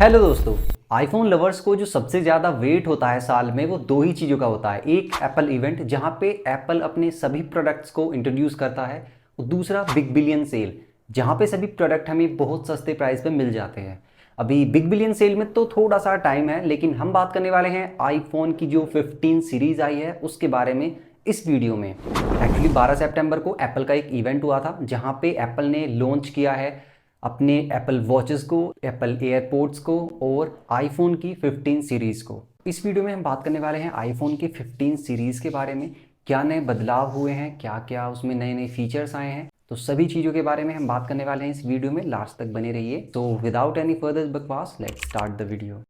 Hello दोस्तों। IPhone lovers को जो सबसे ज़्यादा वेट होता है साल में वो दो ही चीज़ों का होता है। एक एप्पल इवेंट जहाँ पे एप्पल अपने सभी प्रोडक्ट्स को इंट्रोड्यूस करता है और दूसरा बिग बिलियन सेल जहाँ पे सभी प्रोडक्ट हमें बहुत सस्ते प्राइस पे मिल जाते हैं। अभी बिग बिलियन सेल में तो थोड़ा सा टाइम है, लेकिन हम बात करने वाले हैं आईफोन की जो 15 सीरीज़ आई है उसके बारे में इस वीडियो में। एक्चुअली 12 सितंबर को एप्पल का एक इवेंट हुआ था जहाँ पे एप्पल ने लॉन्च किया है अपने एप्पल वॉचेस को, एप्पल एयरपोर्ट्स को और आईफोन की 15 सीरीज़ को। इस वीडियो में हम बात करने वाले हैं आईफोन की 15 सीरीज़ के बारे में। क्या नए बदलाव हुए हैं, क्या क्या उसमें नए नए फीचर्स आए हैं, तो सभी चीज़ों के बारे में हम बात करने वाले हैं इस वीडियो में। लास्ट तक बने रहिए। तो विदाउट एनी फर्दर बकवास, let's start the video.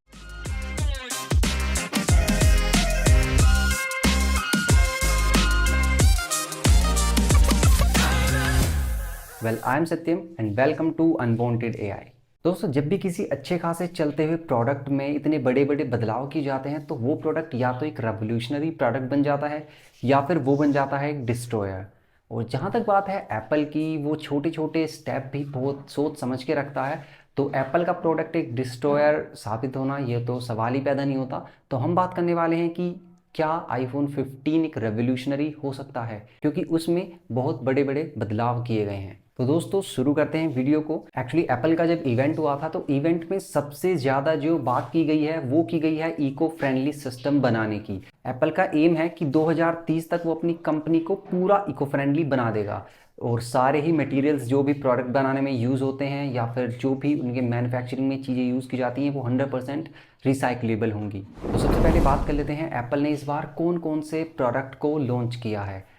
Well, I am Satyam and welcome to unwanted AI. दोस्तों, जब भी किसी अच्छे खासे चलते हुए प्रोडक्ट में इतने बड़े बड़े बदलाव किए जाते हैं तो वो प्रोडक्ट या तो एक रेवोल्यूशनरी प्रोडक्ट बन जाता है या फिर वो बन जाता है एक डिस्ट्रॉयर। और जहाँ तक बात है एप्पल की, वो छोटे छोटे स्टेप भी बहुत सोच समझ के रखता है। तो एप्पल का प्रोडक्ट एक डिस्ट्रॉयर साबित होना ये तो सवाल ही पैदा नहीं होता। तो हम बात करने वाले हैं कि क्या आईफोन 15 एक रेवोल्यूशनरी हो सकता है, क्योंकि उसमें बहुत बड़े बड़े बदलाव किए गए हैं। तो दोस्तों शुरू करते हैं वीडियो को। एक्चुअली एप्पल का जब इवेंट हुआ था तो इवेंट में सबसे ज़्यादा जो बात की गई है वो की गई है इको फ्रेंडली सिस्टम बनाने की। एप्पल का एम है कि 2030 तक वो अपनी कंपनी को पूरा इको फ्रेंडली बना देगा और सारे ही मटेरियल्स जो भी प्रोडक्ट बनाने में यूज़ होते हैं या फिर जो भी उनके मैन्युफैक्चरिंग में चीज़ें यूज़ की जाती हैं वो 100% रिसाइक्लेबल होंगी। तो सबसे पहले बात कर लेते हैं एप्पल ने इस बार कौन कौन से प्रोडक्ट को लॉन्च किया है।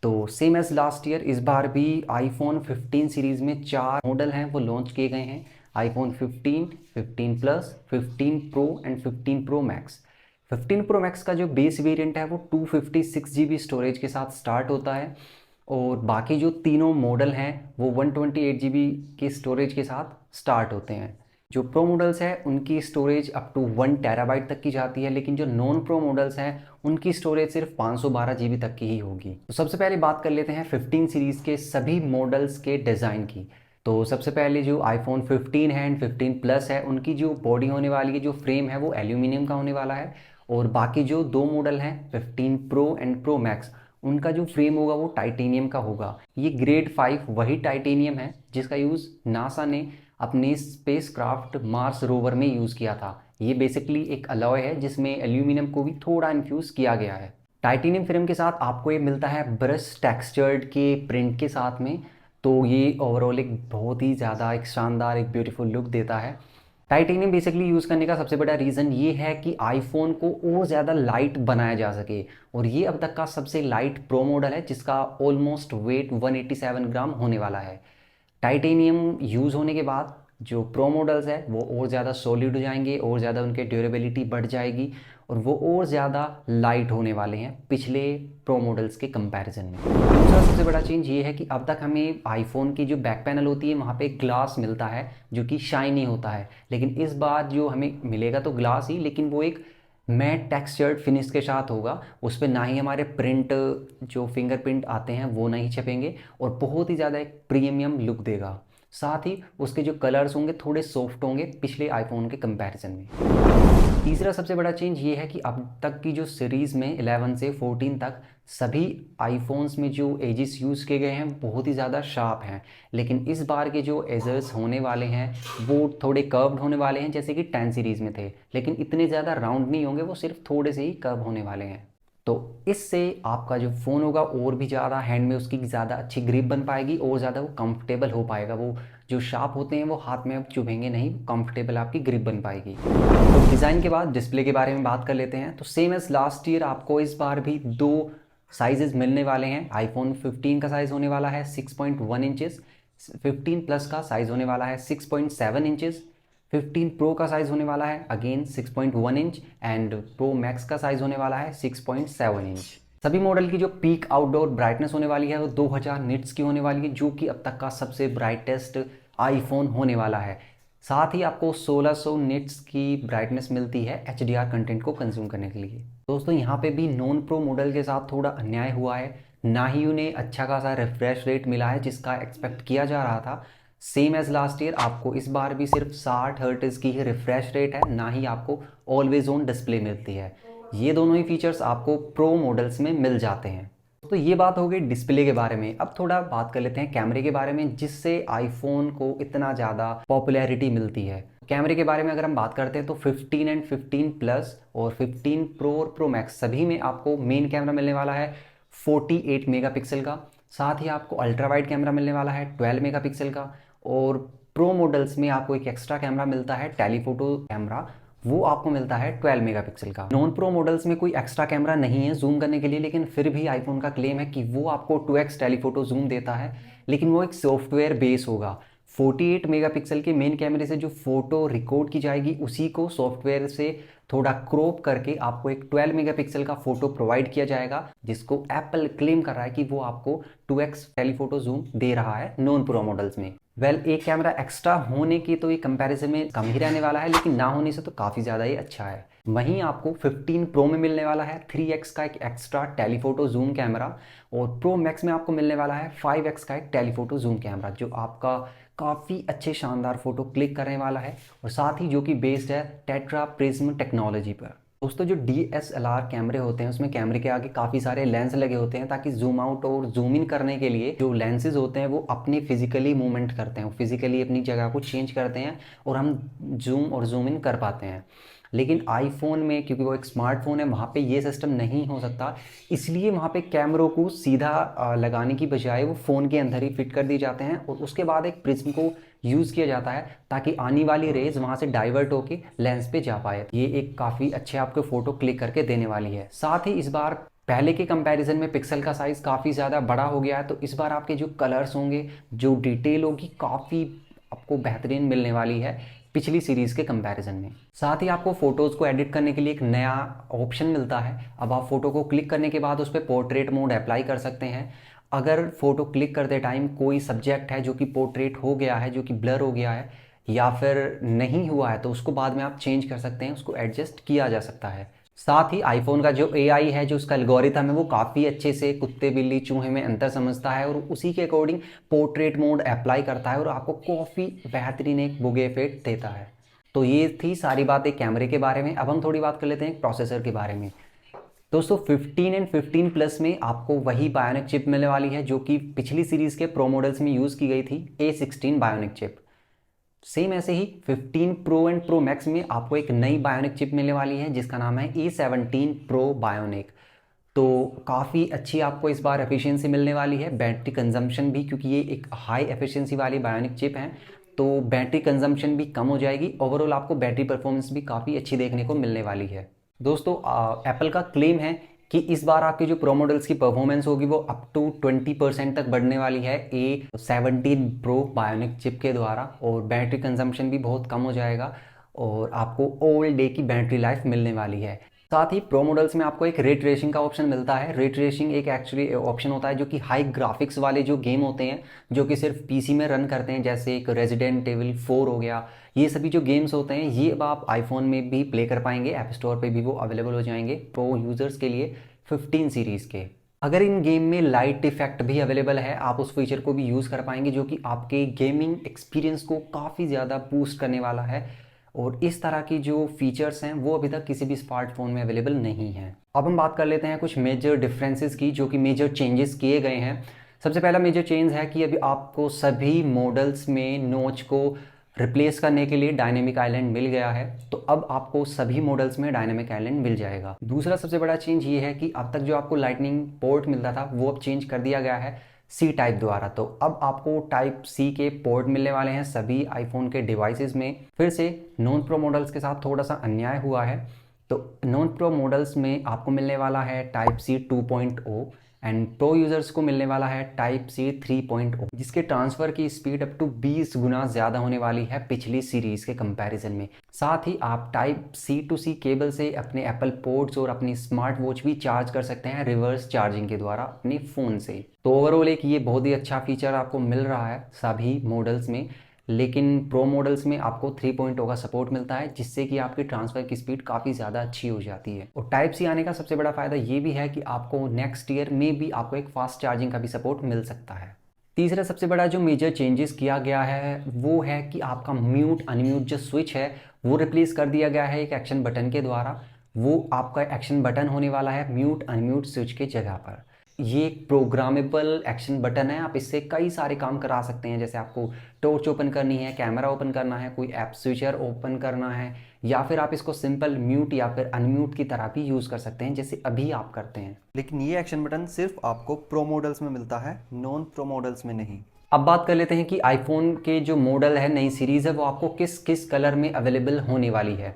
तो सेम एज लास्ट ईयर इस बार भी आईफोन 15 सीरीज़ में 4 मॉडल हैं वो लॉन्च किए गए हैं। IPhone 15, 15 plus, 15 pro and 15 pro max. 15 pro max का जो बेस वेरिएंट है वो 256 GB स्टोरेज के साथ स्टार्ट होता है और बाकी जो तीनों मॉडल हैं वो 128 GB के स्टोरेज के साथ स्टार्ट होते हैं। जो प्रो मॉडल्स हैं उनकी स्टोरेज अप टू 1 टेराबाइट तक की जाती है, लेकिन जो नॉन प्रो मॉडल्स हैं उनकी स्टोरेज सिर्फ 512 GB तक की ही होगी। तो सबसे पहले बात कर लेते हैं 15 सीरीज़ के सभी मॉडल्स के डिज़ाइन की। तो सबसे पहले जो आईफोन 15 है एंड 15 प्लस है उनकी जो बॉडी होने वाली है, जो फ्रेम है वो एल्यूमिनियम का होने वाला है। और बाकी जो दो मॉडल हैं 15 प्रो एंड प्रो मैक्स, उनका जो फ्रेम होगा वो टाइटेनियम का होगा। ये ग्रेड 5 वही टाइटेनियम है जिसका यूज़ नासा ने अपने स्पेसक्राफ्ट मार्स रोवर में यूज़ किया था। ये बेसिकली एक अलॉय है जिसमें एल्यूमिनियम को भी थोड़ा इन्फ्यूज़ किया गया है। टाइटेनियम फ्रेम के साथ आपको ये मिलता है ब्रश टेक्सचर्ड के प्रिंट के साथ में। तो ये ओवरऑल एक बहुत ही ज़्यादा एक शानदार एक ब्यूटीफुल लुक देता है। टाइटेनियम बेसिकली यूज़ करने का सबसे बड़ा रीज़न ये है कि आईफोन को और ज़्यादा लाइट बनाया जा सके। और ये अब तक का सबसे लाइट प्रो मॉडल है जिसका ऑलमोस्ट वेट 187 ग्राम होने वाला है। टाइटेनियम यूज़ होने के बाद जो प्रो मॉडल्स है वो और ज़्यादा सॉलिड हो जाएंगे और ज़्यादा उनके ड्यूरेबिलिटी बढ़ जाएगी और वो और ज़्यादा लाइट होने वाले हैं पिछले प्रो मॉडल्स के कंपैरिजन में। दूसरा सबसे बड़ा चेंज ये है कि अब तक हमें आईफोन की जो बैक पैनल होती है वहाँ पे ग्लास मिलता है जो कि शाइनी होता है, लेकिन इस बार जो हमें मिलेगा तो ग्लास ही, लेकिन वो एक मैट टेक्सचर्ड फिनिश के साथ होगा। उस पर ना ही हमारे प्रिंट जो फिंगरप्रिंट आते हैं वो नहीं छपेंगे और बहुत ही ज़्यादा एक प्रीमियम लुक देगा। साथ ही उसके जो कलर्स होंगे थोड़े सॉफ्ट होंगे पिछले आईफोन के कंपैरिजन में। तीसरा सबसे बड़ा चेंज ये है कि अब तक की जो सीरीज़ में 11 से 14 तक सभी आईफोन्स में जो एजेस यूज़ किए गए हैं बहुत ही ज़्यादा शार्प हैं, लेकिन इस बार के जो एजेस होने वाले हैं वो थोड़े कर्व्ड होने वाले हैं जैसे कि 10 सीरीज़ में थे, लेकिन इतने ज़्यादा राउंड नहीं होंगे, वो सिर्फ थोड़े से ही कर्व होने वाले हैं। तो इससे आपका जो फ़ोन होगा और भी ज़्यादा हैंड में उसकी ज़्यादा अच्छी ग्रिप बन पाएगी और ज़्यादा वो कंफर्टेबल हो पाएगा। वो जो शार्प होते हैं वो हाथ में अब चुभेंगे नहीं, कंफर्टेबल आपकी ग्रिप बन पाएगी। तो डिज़ाइन के बाद डिस्प्ले के बारे में बात कर लेते हैं। तो सेम एज लास्ट ईयर आपको इस बार भी दो साइजेस मिलने वाले हैं। आईफोन 15 का साइज़ होने वाला है 6.1 इंचेस, 15 प्लस का साइज़ होने वाला है 6.7 इंचेस, 15 प्रो का साइज़ होने वाला है again 6.1 inch and pro max का साइज़ होने वाला है 6.7 इंच। सभी मॉडल की जो पीक आउटडोर ब्राइटनेस होने वाली है वो 2000 निट्स की होने वाली है, जो कि अब तक का सबसे ब्राइटेस्ट आईफोन होने वाला है। साथ ही आपको 1600 निट्स की ब्राइटनेस मिलती है HDR कंटेंट को कंज्यूम करने के लिए। दोस्तों यहाँ पे भी नॉन प्रो मॉडल के साथ थोड़ा अन्याय हुआ है, ना ही उन्हें अच्छा खासा रिफ्रेश रेट मिला है जिसका एक्सपेक्ट किया जा रहा था। सेम एज लास्ट ईयर आपको इस बार भी सिर्फ 60 हर्ट्ज की ही रिफ्रेश रेट है, ना ही आपको ऑलवेज ऑन डिस्प्ले मिलती है। ये दोनों ही फीचर्स आपको प्रो मॉडल्स में मिल जाते हैं। तो ये बात हो गई डिस्प्ले के बारे में। अब थोड़ा बात कर लेते हैं कैमरे के बारे में, जिससे आईफोन को इतना ज़्यादा पॉपुलैरिटी मिलती है। कैमरे के बारे में अगर हम बात करते हैं तो 15 एंड 15 प्लस और 15 प्रो और प्रो मैक्स सभी में आपको मेन कैमरा मिलने वाला है 48 मेगापिक्सल का। साथ ही आपको अल्ट्रा वाइड कैमरा मिलने वाला है 12 मेगापिक्सल का। और प्रो मॉडल्स में आपको एक एक्स्ट्रा कैमरा मिलता है टेलीफोटो कैमरा, वो आपको मिलता है 12 मेगापिक्सल का। नॉन प्रो मॉडल्स में कोई एक्स्ट्रा कैमरा नहीं है जूम करने के लिए, लेकिन फिर भी आईफोन का क्लेम है कि वो आपको 2x टेलीफोटो जूम देता है, लेकिन वो एक सॉफ्टवेयर बेस होगा। 48 मेगापिक्सल के मेन कैमरे से जो फोटो रिकॉर्ड की जाएगी उसी को सॉफ्टवेयर से थोड़ा क्रॉप करके आपको एक 12 मेगापिक्सल का फोटो प्रोवाइड किया जाएगा, जिसको एप्पल क्लेम कर रहा है कि वो आपको 2x टेलीफोटो जूम दे रहा है नॉन प्रो मॉडल्स में। एक कैमरा एक्स्ट्रा होने की तो ये कंपैरिजन में कम ही रहने वाला है, लेकिन ना होने से तो काफ़ी ज़्यादा ही अच्छा है। वहीं आपको 15 प्रो में मिलने वाला है 3x का एक एक्स्ट्रा टेलीफोटो जूम कैमरा, और प्रो मैक्स में आपको मिलने वाला है 5x का एक टेलीफोटो जूम कैमरा, जो आपका काफ़ी अच्छे शानदार फोटो क्लिक करने वाला है, और साथ ही जो कि बेस्ड है टेट्रा प्रिज्म टेक्नोलॉजी पर। दोस्तों, जो DSLR कैमरे होते हैं उसमें कैमरे के आगे काफ़ी सारे लेंस लगे होते हैं, ताकि जूम आउट और जूम इन करने के लिए जो लेंसेज होते हैं वो अपनी फिजिकली मूवमेंट करते हैं, फिजिकली अपनी जगह को चेंज करते हैं, और हम जूम और जूम इन कर पाते हैं। लेकिन आईफोन में, क्योंकि वो एक स्मार्टफोन है, वहाँ पे ये सिस्टम नहीं हो सकता, इसलिए वहाँ पे कैमरों को सीधा लगाने की बजाय वो फ़ोन के अंदर ही फिट कर दिए जाते हैं, और उसके बाद एक प्रिज्म को यूज़ किया जाता है ताकि आने वाली रेज वहाँ से डाइवर्ट होके लेंस पे जा पाए। ये एक काफ़ी अच्छे आपको फ़ोटो क्लिक करके देने वाली है। साथ ही इस बार पहले के कंपैरिजन में पिक्सल का साइज़ काफ़ी ज़्यादा बड़ा हो गया है, तो इस बार आपके जो कलर्स होंगे, जो डिटेल होगी, काफ़ी आपको बेहतरीन मिलने वाली है पिछली सीरीज़ के कंपैरिजन में। साथ ही आपको फ़ोटोज़ को एडिट करने के लिए एक नया ऑप्शन मिलता है। अब आप फ़ोटो को क्लिक करने के बाद उस पर पोर्ट्रेट मोड अप्लाई कर सकते हैं। अगर फ़ोटो क्लिक करते टाइम कोई सब्जेक्ट है जो कि पोर्ट्रेट हो गया है, जो कि ब्लर हो गया है या फिर नहीं हुआ है, तो उसको बाद में आप चेंज कर सकते हैं, उसको एडजस्ट किया जा सकता है। साथ ही आईफोन का जो AI है, जो उसका एल्गोरिथम है, वो काफ़ी अच्छे से कुत्ते बिल्ली चूहे में अंतर समझता है, और उसी के अकॉर्डिंग पोर्ट्रेट मोड अप्लाई करता है और आपको काफ़ी बेहतरीन एक बुगे इफेक्ट देता है। तो ये थी सारी बातें कैमरे के बारे में। अब हम थोड़ी बात कर लेते हैं प्रोसेसर के बारे में। दोस्तों, 15 एंड 15 प्लस में आपको वही बायोनिक चिप मिलने वाली है जो कि पिछली सीरीज़ के प्रो मॉडल्स में यूज़ की गई थी, A16 बायोनिक चिप। सेम ऐसे ही 15 प्रो एंड प्रो मैक्स में आपको एक नई बायोनिक चिप मिलने वाली है जिसका नाम है A17 प्रो बायोनिक। तो काफ़ी अच्छी आपको इस बार एफिशिएंसी मिलने वाली है, बैटरी कंजम्पशन भी, क्योंकि ये एक हाई एफिशिएंसी वाली बायोनिक चिप है, तो बैटरी कंजम्पशन भी कम हो जाएगी। ओवरऑल आपको बैटरी परफॉर्मेंस भी काफ़ी अच्छी देखने को मिलने वाली है। दोस्तों, एप्पल का क्लेम है कि इस बार आपके जो प्रो मॉडल्स की परफॉर्मेंस होगी वो अप टू 20% तक बढ़ने वाली है A17 प्रो बायोनिक चिप के द्वारा, और बैटरी कंजम्पशन भी बहुत कम हो जाएगा, और आपको ऑल डे की बैटरी लाइफ मिलने वाली है। साथ ही प्रो मॉडल्स में आपको एक रे ट्रेसिंग का ऑप्शन मिलता है। रे ट्रेसिंग एक एक्चुअली ऑप्शन होता है जो कि हाई ग्राफिक्स वाले जो गेम होते हैं, जो कि सिर्फ पीसी में रन करते हैं, जैसे एक रेजिडेंट एविल 4 हो गया, ये सभी जो गेम्स होते हैं ये अब आप आईफोन में भी प्ले कर पाएंगे। ऐप स्टोर पे भी वो अवेलेबल हो जाएंगे प्रो यूज़र्स के लिए 15 सीरीज़ के। अगर इन गेम में लाइट इफेक्ट भी अवेलेबल है, आप उस फीचर को भी यूज़ कर पाएंगे, जो कि आपके गेमिंग एक्सपीरियंस को काफ़ी ज़्यादा बूस्ट करने वाला है। और इस तरह की जो फीचर्स हैं वो अभी तक किसी भी स्मार्टफोन में अवेलेबल नहीं है। अब हम बात कर लेते हैं कुछ मेजर डिफरेंसेस की, जो कि मेजर चेंजेस किए गए हैं। सबसे पहला मेजर चेंज है कि अभी आपको सभी मॉडल्स में नोच को रिप्लेस करने के लिए डायनेमिक आइलैंड मिल गया है, तो अब आपको सभी मॉडल्स में डायनेमिक आइलैंड मिल जाएगा। दूसरा सबसे बड़ा चेंज ये है कि अब तक जो आपको लाइटनिंग पोर्ट मिलता था वो अब चेंज कर दिया गया है सी टाइप द्वारा। तो अब आपको टाइप सी के पोर्ट मिलने वाले हैं सभी आईफोन के डिवाइसेस में। फिर से नॉन प्रो मॉडल्स के साथ थोड़ा सा अन्याय हुआ है, तो नॉन प्रो मॉडल्स में आपको मिलने वाला है type C 2.0 and pro users को मिलने वाला है टाइप सी 3.0, जिसके ट्रांसफ़र की स्पीड अप टू 20 गुना ज़्यादा होने वाली है पिछली सीरीज़ के कंपैरिजन में। साथ ही आप type C to C cable से अपने एप्पल पोर्ट्स और अपनी स्मार्ट वॉच भी चार्ज कर सकते हैं रिवर्स चार्जिंग के द्वारा अपने फ़ोन से। तो ओवरऑल एक ये बहुत ही अच्छा फीचर आपको मिल रहा है सभी मॉडल्स में, लेकिन प्रो मॉडल्स में आपको 3.0 का सपोर्ट मिलता है, जिससे कि आपकी ट्रांसफ़र की स्पीड काफ़ी ज़्यादा अच्छी हो जाती है। और टाइप सी आने का सबसे बड़ा फ़ायदा ये भी है कि आपको नेक्स्ट ईयर में भी आपको एक फास्ट चार्जिंग का भी सपोर्ट मिल सकता है। तीसरा सबसे बड़ा जो मेजर चेंजेस किया गया है वो है कि आपका म्यूट अनम्यूट जो स्विच है वो रिप्लेस कर दिया गया है एक एक्शन बटन के द्वारा। वो आपका एक्शन बटन होने वाला है म्यूट अनम्यूट स्विच के जगह पर। ये एक प्रोग्रामेबल एक्शन बटन है, आप इससे कई सारे काम करा सकते हैं, जैसे आपको टॉर्च ओपन करनी है, कैमरा ओपन करना है, कोई ऐप स्विचर ओपन करना है, या फिर आप इसको सिंपल म्यूट या फिर अनम्यूट की तरह भी यूज़ कर सकते हैं जैसे अभी आप करते हैं। लेकिन ये एक्शन बटन सिर्फ आपको प्रो मॉडल्स में मिलता है, नॉन प्रो मॉडल्स में नहीं। अब बात कर लेते हैं कि आईफोन के जो मॉडल है, नई सीरीज़ है, वो आपको किस किस कलर में अवेलेबल होने वाली है।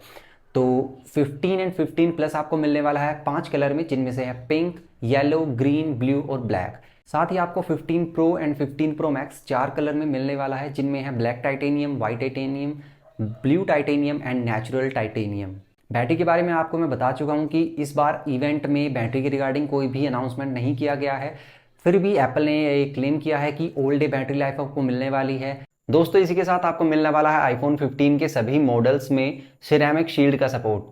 तो 15 एंड 15 प्लस आपको मिलने वाला है 5 कलर में, जिनमें से है पिंक, येलो, ग्रीन, ब्लू और ब्लैक। साथ ही आपको 15 pro and 15 pro max 4 colour में मिलने वाला है, जिनमें है black titanium, white titanium, blue titanium and natural titanium. Battery के बारे में आपको मैं बता चुका हूँ कि इस बार इवेंट में बैटरी के रिगार्डिंग कोई भी अनाउंसमेंट नहीं किया गया है। फिर भी एप्पल ने ये क्लेम किया है कि ओल्ड डे बैटरी लाइफ आपको मिलने वाली है। दोस्तों इसी के साथ आपको मिलने वाला है आईफोन 15 के सभी मॉडल्स में सिरेमिक शील्ड का सपोर्ट।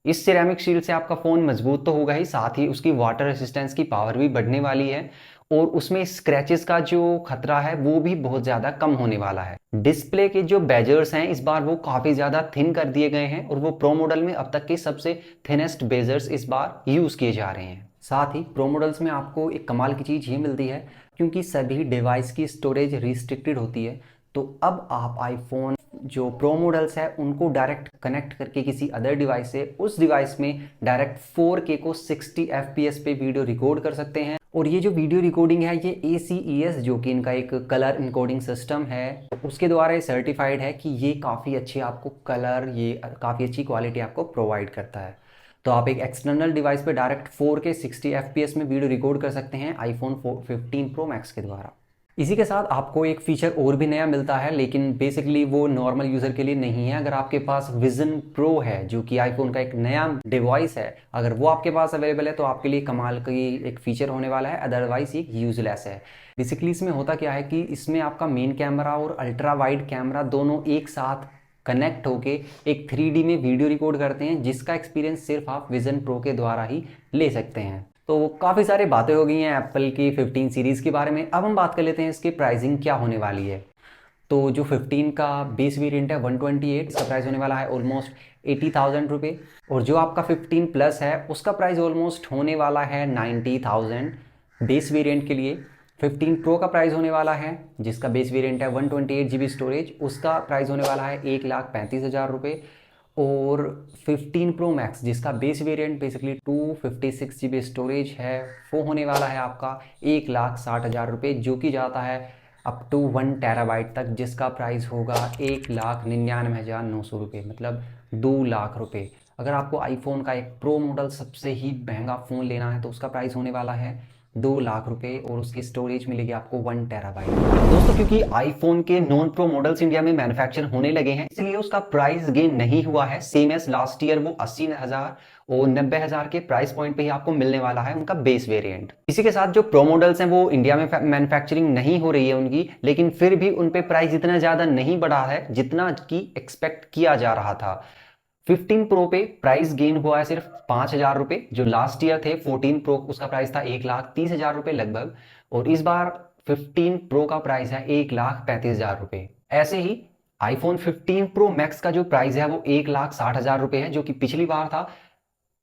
इस सिरेमिक शील्ड से आपका फ़ोन मजबूत तो होगा ही, साथ ही उसकी वाटर रेसिस्टेंस की पावर भी बढ़ने वाली है और उसमें स्क्रैचेस का जो खतरा है वो भी बहुत ज़्यादा कम होने वाला है। डिस्प्ले के जो बेजर्स हैं इस बार वो काफ़ी ज़्यादा थिन कर दिए गए हैं और वो प्रो मॉडल में अब तक के सबसे थिनेस्ट बेजर्स इस बार यूज़ किए जा रहे हैं। साथ ही प्रो मॉडल्स में आपको एक कमाल की चीज़ ये मिलती है, क्योंकि सभी डिवाइस की स्टोरेज रिस्ट्रिक्टेड होती है, तो अब आप आईफोन जो प्रो मॉडल्स है उनको डायरेक्ट कनेक्ट करके किसी अदर डिवाइस से उस डिवाइस में डायरेक्ट 4K को 60 FPS पे वीडियो रिकॉर्ड कर सकते हैं। और ये जो वीडियो रिकॉर्डिंग है ये ACES जो कि इनका एक कलर इनकोडिंग सिस्टम है उसके द्वारा ये सर्टिफाइड है कि ये काफ़ी अच्छी आपको कलर, ये काफ़ी अच्छी क्वालिटी आपको प्रोवाइड करता है। तो आप एक एक्सटर्नल डिवाइस पे डायरेक्ट 4K 60 FPS में वीडियो रिकॉर्ड कर सकते हैं आईफोन 15 प्रो मैक्स के द्वारा। इसी के साथ आपको एक फीचर और भी नया मिलता है, लेकिन बेसिकली वो नॉर्मल यूज़र के लिए नहीं है। अगर आपके पास विजन प्रो है जो कि आईफोन का एक नया डिवाइस है, अगर वो आपके पास अवेलेबल है तो आपके लिए कमाल की एक फ़ीचर होने वाला है, अदरवाइज ये यूजलेस है। बेसिकली इसमें होता क्या है कि इसमें आपका मेन कैमरा और अल्ट्रा वाइड कैमरा दोनों एक साथ कनेक्ट होके एक 3D में वीडियो रिकॉर्ड करते हैं, जिसका एक्सपीरियंस सिर्फ आप विजन प्रो के द्वारा ही ले सकते हैं। तो काफ़ी सारी बातें हो गई हैं एप्पल की 15 सीरीज़ के बारे में। अब हम बात कर लेते हैं इसकी प्राइसिंग क्या होने वाली है। तो जो 15 का बेस वेरिएंट है 128, इसका प्राइस होने वाला है ऑलमोस्ट 80,000 रुपये। और जो आपका 15 प्लस है उसका प्राइस ऑलमोस्ट होने वाला है 90,000 बेस वेरिएंट के लिए। 15 प्रो का प्राइस होने वाला है जिसका बेस वेरिएंट है 128 GB स्टोरेज, उसका प्राइस होने वाला है 1,35,000 रुपये। और 15 प्रो मैक्स जिसका base variant basically 256 GB storage है वो होने वाला है आपका 1,60,000 रुपये, जो कि जाता है अप टू 1 टेराबाइट तक, जिसका प्राइस होगा 1,99,900 रुपये, मतलब 2 लाख रुपये। अगर आपको आईफोन का एक प्रो मॉडल सबसे ही महंगा फ़ोन लेना है तो उसका प्राइस होने वाला है 2 लाख रुपए और उसकी स्टोरेज मिलेगी आपको 1 टेराबाइट। दोस्तों क्योंकि आईफोन के नॉन प्रो मॉडल्स इंडिया में मैन्युफैक्चर होने लगे हैं इसलिए उसका प्राइस गेन नहीं हुआ है, सेम एज लास्ट ईयर वो 80,000 और 90,000 के प्राइस पॉइंट पे ही आपको मिलने वाला है उनका बेस वेरिएंट। इसी के साथ जो प्रो मॉडल्स हैं वो इंडिया में मैन्युफैक्चरिंग नहीं हो रही है उनकी, लेकिन फिर भी उन पे प्राइस इतना ज़्यादा नहीं बढ़ा है जितना कि एक्सपेक्ट किया जा रहा था। 15 प्रो पे प्राइस गेन हुआ है सिर्फ 5,000 रुपये, जो लास्ट ईयर थे 14 प्रो उसका प्राइस था 1,30,000 रुपये लगभग, और इस बार 15 प्रो का प्राइस है 1,35,000 रुपये। ऐसे ही आईफोन 15 प्रो मैक्स का जो प्राइस है वो 1,60,000 रुपये है, जो कि पिछली बार था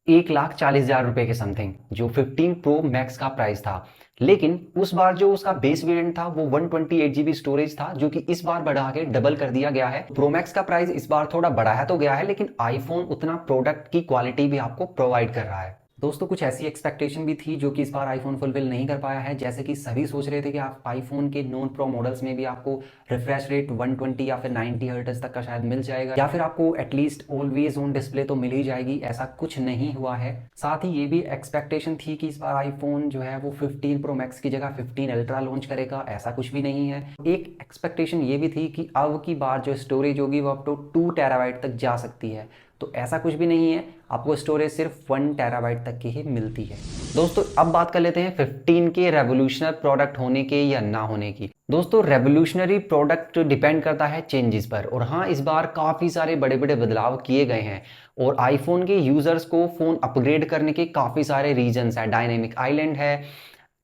1,40,000 रुपये के समथिंग, जो 15 प्रो मैक्स का प्राइस था। लेकिन उस बार जो उसका बेस वेरिएंट था वो 128 GB स्टोरेज था, जो कि इस बार बढ़ा के डबल कर दिया गया है। प्रो मैक्स का प्राइस इस बार थोड़ा बढ़ाया तो गया है, लेकिन आईफोन उतना प्रोडक्ट की क्वालिटी भी आपको प्रोवाइड कर रहा है। दोस्तों कुछ ऐसी एक्सपेक्टेशन भी थी जो कि इस बार आईफोन फुलफिल नहीं कर पाया है, जैसे कि सभी सोच रहे थे कि आप आईफोन के नॉन प्रो मॉडल्स में भी आपको रिफ्रेश रेट 120 या फिर 90 हर्ट्ज तक का शायद मिल जाएगा, या फिर आपको एटलीस्ट ऑलवेज ऑन डिस्प्ले तो मिल ही जाएगी। ऐसा कुछ नहीं हुआ है। साथ ही ये भी एक्सपेक्टेशन थी कि इस बार आईफोन जो है वो 15 प्रो मैक्स की जगह 15 अल्ट्रा लॉन्च करेगा, ऐसा कुछ भी नहीं है। एक एक्सपेक्टेशन ये भी थी कि अब की बार जो स्टोरेज होगी वो अप टू 2 टेराबाइट तक जा सकती है, तो ऐसा कुछ भी नहीं है, आपको स्टोरेज सिर्फ 1 टेराबाइट तक की ही मिलती है। दोस्तों अब बात कर लेते हैं 15 के रेवोल्यूशनरी प्रोडक्ट होने के या ना होने की। दोस्तों रेवोल्यूशनरी प्रोडक्ट डिपेंड करता है चेंजेस पर, और हाँ इस बार काफ़ी सारे बड़े बड़े बदलाव किए गए हैं और आईफोन के यूज़र्स को फ़ोन अपग्रेड करने के काफ़ी सारे रीजंस है। डायनेमिक आइलैंड है,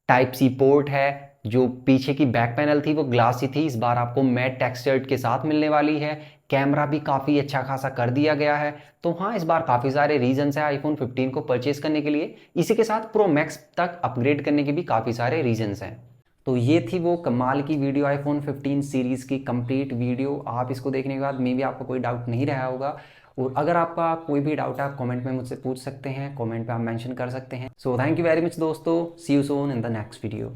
टाइप सी पोर्ट है, जो पीछे की बैक पैनल थी वो ग्लास ही थी, इस बार आपको मैट टेक्सचर्ड के साथ मिलने वाली है। कैमरा भी काफ़ी अच्छा खासा कर दिया गया है। तो हाँ, इस बार काफ़ी सारे रीजंस है आईफोन 15 को परचेज करने के लिए। इसी के साथ प्रो मैक्स तक अपग्रेड करने के भी काफ़ी सारे रीजंस हैं। तो ये थी वो कमाल की वीडियो आईफोन 15 सीरीज़ की कंप्लीट वीडियो। आप इसको देखने के बाद मे भी आपको कोई डाउट नहीं रहा होगा, और अगर आपका कोई भी डाउट है आप कमेंट में मुझसे पूछ सकते हैं, कमेंट पे आप मेंशन कर सकते हैं। So thank you very much दोस्तों, see you soon in the next video.